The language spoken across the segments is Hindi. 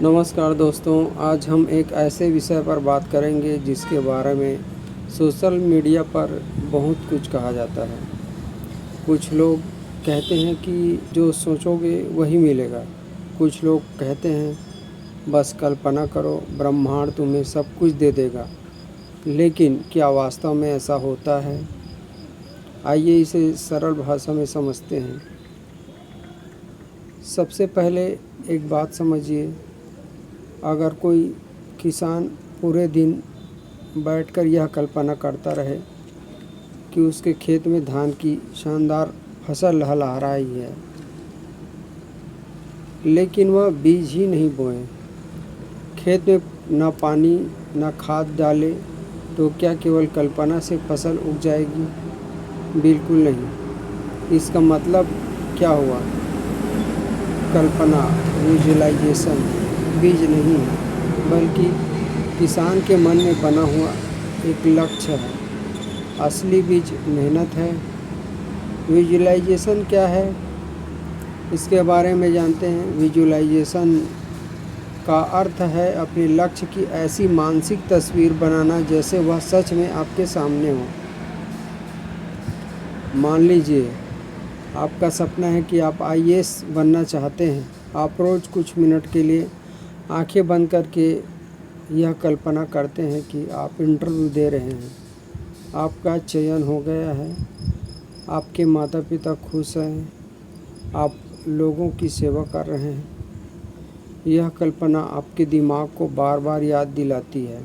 नमस्कार दोस्तों, आज हम एक ऐसे विषय पर बात करेंगे जिसके बारे में सोशल मीडिया पर बहुत कुछ कहा जाता है। कुछ लोग कहते हैं कि जो सोचोगे वही मिलेगा। कुछ लोग कहते हैं बस कल्पना करो, ब्रह्मांड तुम्हें सब कुछ दे देगा। लेकिन क्या वास्तव में ऐसा होता है? आइए इसे सरल भाषा में समझते हैं। सबसे पहले एक बात समझिए, अगर कोई किसान पूरे दिन बैठकर यह कल्पना करता रहे कि उसके खेत में धान की शानदार फसल लहलहा रही है, लेकिन वह बीज ही नहीं बोए, खेत में न पानी न खाद डाले, तो क्या केवल कल्पना से फसल उग जाएगी? बिल्कुल नहीं। इसका मतलब क्या हुआ? कल्पना, विजुअलाइजेशन बीज नहीं है, बल्कि किसान के मन में बना हुआ एक लक्ष्य है। असली बीज मेहनत है। विजुअलाइजेशन क्या है, इसके बारे में जानते हैं। विजुअलाइजेशन का अर्थ है अपने लक्ष्य की ऐसी मानसिक तस्वीर बनाना जैसे वह सच में आपके सामने हो। मान लीजिए आपका सपना है कि आप आईएएस बनना चाहते हैं। आप रोज़ कुछ मिनट के लिए आंखें बंद करके यह कल्पना करते हैं कि आप इंटरव्यू दे रहे हैं, आपका चयन हो गया है, आपके माता पिता खुश हैं, आप लोगों की सेवा कर रहे हैं। यह कल्पना आपके दिमाग को बार बार याद दिलाती है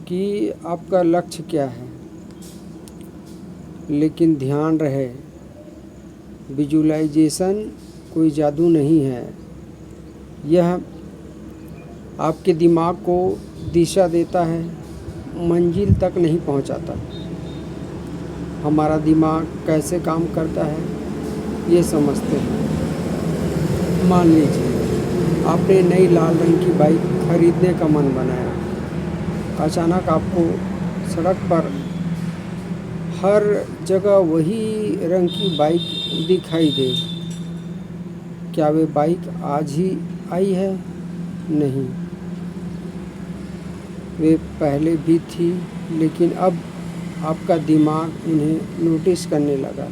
कि आपका लक्ष्य क्या है। लेकिन ध्यान रहे, विजुअलाइजेशन कोई जादू नहीं है। यह आपके दिमाग को दिशा देता है, मंजिल तक नहीं पहुंचाता। हमारा दिमाग कैसे काम करता है ये समझते हैं। मान लीजिए आपने नई लाल रंग की बाइक खरीदने का मन बनाया। अचानक आपको सड़क पर हर जगह वही रंग की बाइक दिखाई दे। क्या वे बाइक आज ही आई है? नहीं, वे पहले भी थी, लेकिन अब आपका दिमाग उन्हें नोटिस करने लगा।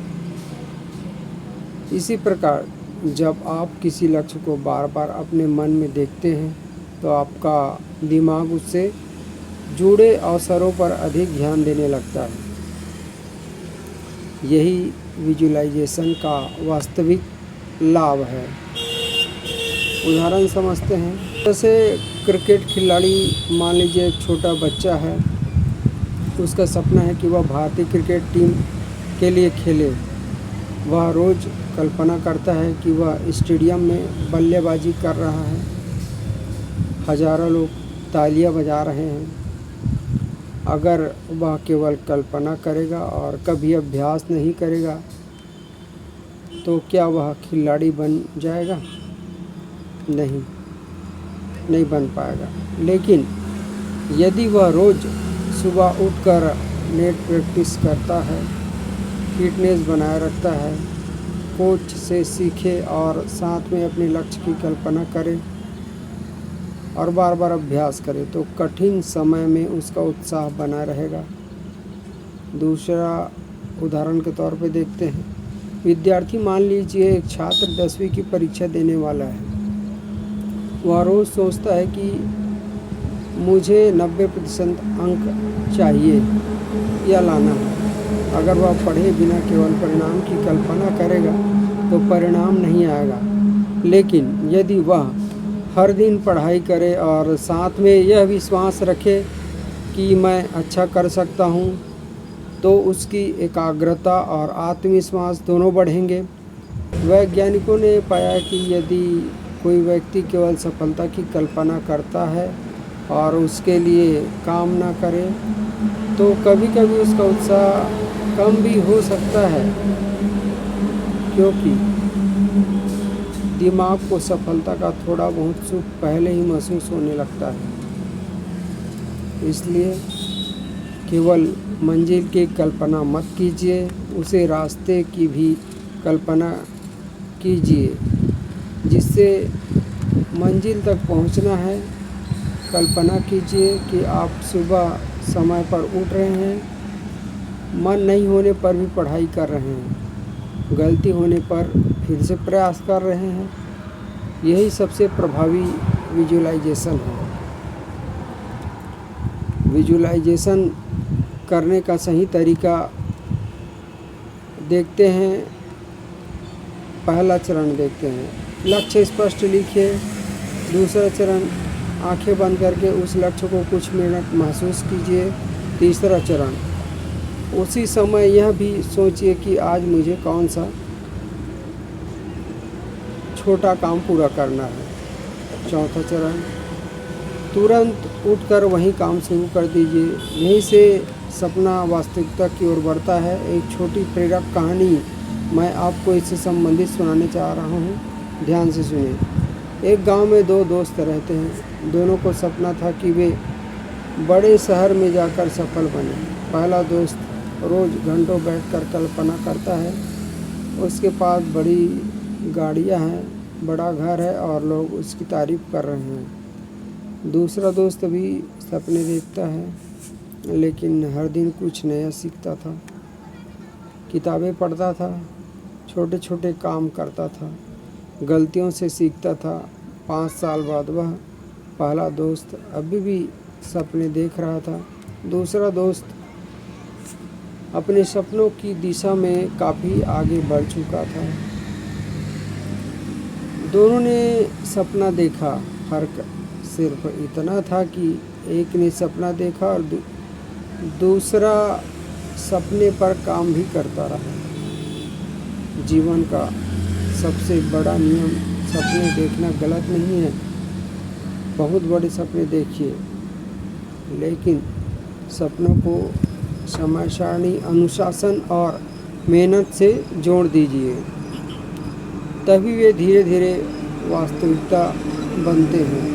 इसी प्रकार जब आप किसी लक्ष्य को बार बार अपने मन में देखते हैं तो आपका दिमाग उससे जुड़े अवसरों पर अधिक ध्यान देने लगता है। यही विजुअलाइजेशन का वास्तविक लाभ है। उदाहरण समझते हैं। जैसे क्रिकेट खिलाड़ी, मान लीजिए एक छोटा बच्चा है, उसका सपना है कि वह भारतीय क्रिकेट टीम के लिए खेले। वह रोज़ कल्पना करता है कि वह स्टेडियम में बल्लेबाजी कर रहा है, हज़ारों लोग तालियां बजा रहे हैं। अगर वह केवल कल्पना करेगा और कभी अभ्यास नहीं करेगा तो क्या वह खिलाड़ी बन जाएगा? नहीं बन पाएगा। लेकिन यदि वह रोज़ सुबह उठकर नेट प्रैक्टिस करता है, फिटनेस बनाए रखता है, कोच से सीखे और साथ में अपने लक्ष्य की कल्पना करे और बार बार अभ्यास करे, तो कठिन समय में उसका उत्साह बना रहेगा। दूसरा उदाहरण के तौर पे देखते हैं। विद्यार्थी, मान लीजिए एक छात्र 10वीं की परीक्षा देने वाला है। वह रोज़ सोचता है कि मुझे 90% अंक चाहिए या लाना है। अगर वह पढ़े बिना केवल परिणाम की कल्पना करेगा तो परिणाम नहीं आएगा। लेकिन यदि वह हर दिन पढ़ाई करे और साथ में यह विश्वास रखे कि मैं अच्छा कर सकता हूँ, तो उसकी एकाग्रता और आत्मविश्वास दोनों बढ़ेंगे। वैज्ञानिकों ने पाया कि यदि कोई व्यक्ति केवल सफलता की कल्पना करता है और उसके लिए काम ना करे, तो कभी कभी उसका उत्साह कम भी हो सकता है, क्योंकि दिमाग को सफलता का थोड़ा बहुत सुख पहले ही महसूस होने लगता है। इसलिए केवल मंजिल की कल्पना मत कीजिए, उसे रास्ते की भी कल्पना कीजिए, जिससे मंजिल तक पहुंचना है। कल्पना कीजिए कि आप सुबह समय पर उठ रहे हैं, मन नहीं होने पर भी पढ़ाई कर रहे हैं, गलती होने पर फिर से प्रयास कर रहे हैं। यही सबसे प्रभावी विजुअलाइजेशन है। विजुअलाइजेशन करने का सही तरीका देखते हैं। पहला चरण देखते हैं, लक्ष्य स्पष्ट लिखिए। दूसरा चरण, आंखें बंद करके उस लक्ष्य को कुछ मिनट महसूस कीजिए। तीसरा चरण, उसी समय यह भी सोचिए कि आज मुझे कौन सा छोटा काम पूरा करना है। चौथा चरण, तुरंत उठकर वही काम शुरू कर दीजिए। यहीं से सपना वास्तविकता की ओर बढ़ता है। एक छोटी प्रेरक कहानी मैं आपको इससे संबंधित सुनाने चाह रहा हूँ, ध्यान से सुनिए। एक गांव में दो दोस्त रहते हैं। दोनों को सपना था कि वे बड़े शहर में जाकर सफल बने। पहला दोस्त रोज़ घंटों बैठकर कल्पना करता है, उसके पास बड़ी गाड़ियाँ हैं, बड़ा घर है और लोग उसकी तारीफ़ कर रहे हैं। दूसरा दोस्त भी सपने देखता है, लेकिन हर दिन कुछ नया सीखता था, किताबें पढ़ता था, छोटे छोटे काम करता था, गलतियों से सीखता था। 5 साल बाद वह पहला दोस्त अभी भी सपने देख रहा था। दूसरा दोस्त अपने सपनों की दिशा में काफ़ी आगे बढ़ चुका था। दोनों ने सपना देखा, फर्क सिर्फ इतना था कि एक ने सपना देखा और दूसरा सपने पर काम भी करता रहा। जीवन का सबसे बड़ा नियम सपने देखना गलत नहीं है। बहुत बड़े सपने देखिए, लेकिन सपनों को समय सारणी, अनुशासन और मेहनत से जोड़ दीजिए, तभी वे धीरे धीरे वास्तविकता बनते हैं।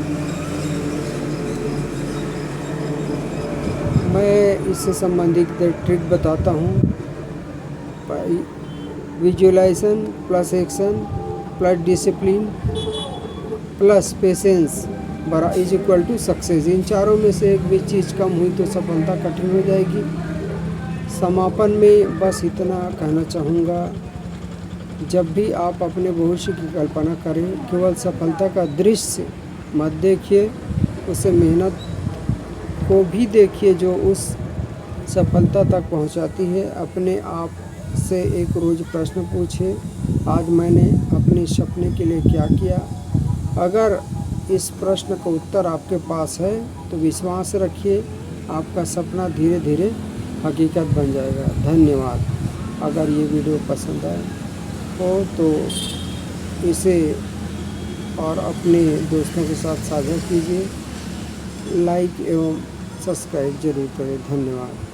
मैं इससे संबंधित ट्रिक बताता हूँ। Visualization plus action plus discipline plus patience बड़ा इज इक्वल टू सक्सेस। इन चारों में से एक भी चीज़ कम हुई तो सफलता कठिन हो जाएगी। समापन में बस इतना कहना चाहूँगा, जब भी आप अपने भविष्य की कल्पना करें, केवल सफलता का दृश्य मत देखिए, उसे मेहनत को भी देखिए जो उस सफलता तक पहुंचाती है। अपने आप से एक रोज़ प्रश्न पूछिए, आज मैंने अपने सपने के लिए क्या किया। अगर इस प्रश्न का उत्तर आपके पास है तो विश्वास रखिए, आपका सपना धीरे धीरे हकीकत बन जाएगा। धन्यवाद। अगर ये वीडियो पसंद आए हो तो इसे और अपने दोस्तों के साथ साझा कीजिए। लाइक एवं सब्सक्राइब जरूर करें। धन्यवाद।